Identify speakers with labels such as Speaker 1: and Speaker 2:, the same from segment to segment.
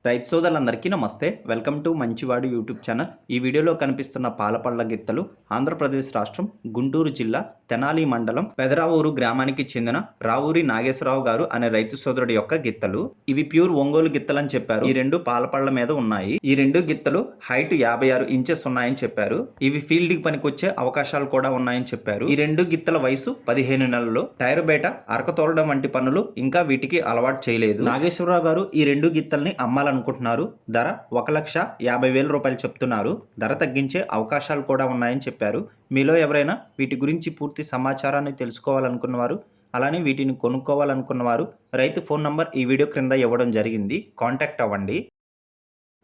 Speaker 1: రైతు సోదరులందరికీ నమస్తే. వెల్కమ్ టు మంచివాడు యూట్యూబ్ ఛానల్. ఈ వీడియోలో కనిపిస్తున్న పాలపళ్ళ గిత్తలు ఆంధ్రప్రదేశ్ రాష్ట్రం గుంటూరు జిల్లా తెనాలి మండలం పెదరావూరు గ్రామానికి చెందిన రావూరి నాగేశ్వరరావు గారు అనే రైతు సోదరుడి యొక్క గిత్తలు. ఇవి ప్యూర్ ఒంగోలు గిత్తలని చెప్పారు. ఈ రెండు పాలపళ్ళ మీద ఉన్నాయి. ఈ రెండు గిత్తలు హైట్ 56 ఇంచెస్ ఉన్నాయని చెప్పారు. ఇవి ఫీల్డ్ కి పనికొచ్చే అవకాశాలు కూడా ఉన్నాయని చెప్పారు. ఈ రెండు గిత్తల వయసు 15 నెలలు. టైర్ బేట, అరక తోలడం వంటి పనులు ఇంకా వీటికి అలవాటు చేయలేదు. నాగేశ్వరరావు గారు ఈ రెండు గిత్తల్ని అమ్మాలనుకుంటున్నారు. ధర 1,50,000 రూపాయలు చెప్తున్నారు. ధర తగ్గించే అవకాశాలు కూడా ఉన్నాయని చెప్పారు. మీలో ఎవరైనా వీటి గురించి పూర్తి సమాచారాన్ని తెలుసుకోవాలనుకున్నవారు, అలానే వీటిని కొనుక్కోవాలనుకున్నవారు రైతు ఫోన్ నంబర్ ఈ వీడియో క్రింద ఇవ్వడం జరిగింది. కాంటాక్ట్ అవ్వండి.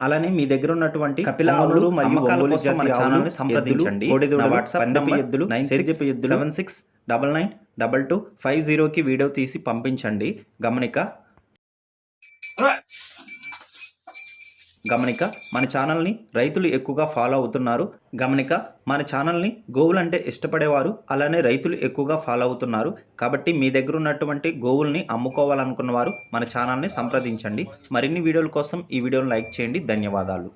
Speaker 1: అలానే మీ దగ్గర ఉన్నటువంటి కపిల ఆవులు మరియు ఒంగోలు జాతి మన ఛానల్ని సంప్రదించండి. వాట్సాప్ నంబర్ ఎద్దులు 9679922250కి వీడియో తీసి పంపించండి. గమనిక మన ఛానల్ని రైతులు ఎక్కువగా ఫాలో అవుతున్నారు. మన ఛానల్ని గోవులంటే ఇష్టపడేవారు అలానే రైతులు ఎక్కువగా ఫాలో అవుతున్నారు. కాబట్టి మీ దగ్గర ఉన్నటువంటి గోవుల్ని అమ్ముకోవాలనుకున్న వారు మన ఛానల్ని సంప్రదించండి. మరిన్ని వీడియోల కోసం ఈ వీడియోని లైక్ చేయండి. ధన్యవాదాలు.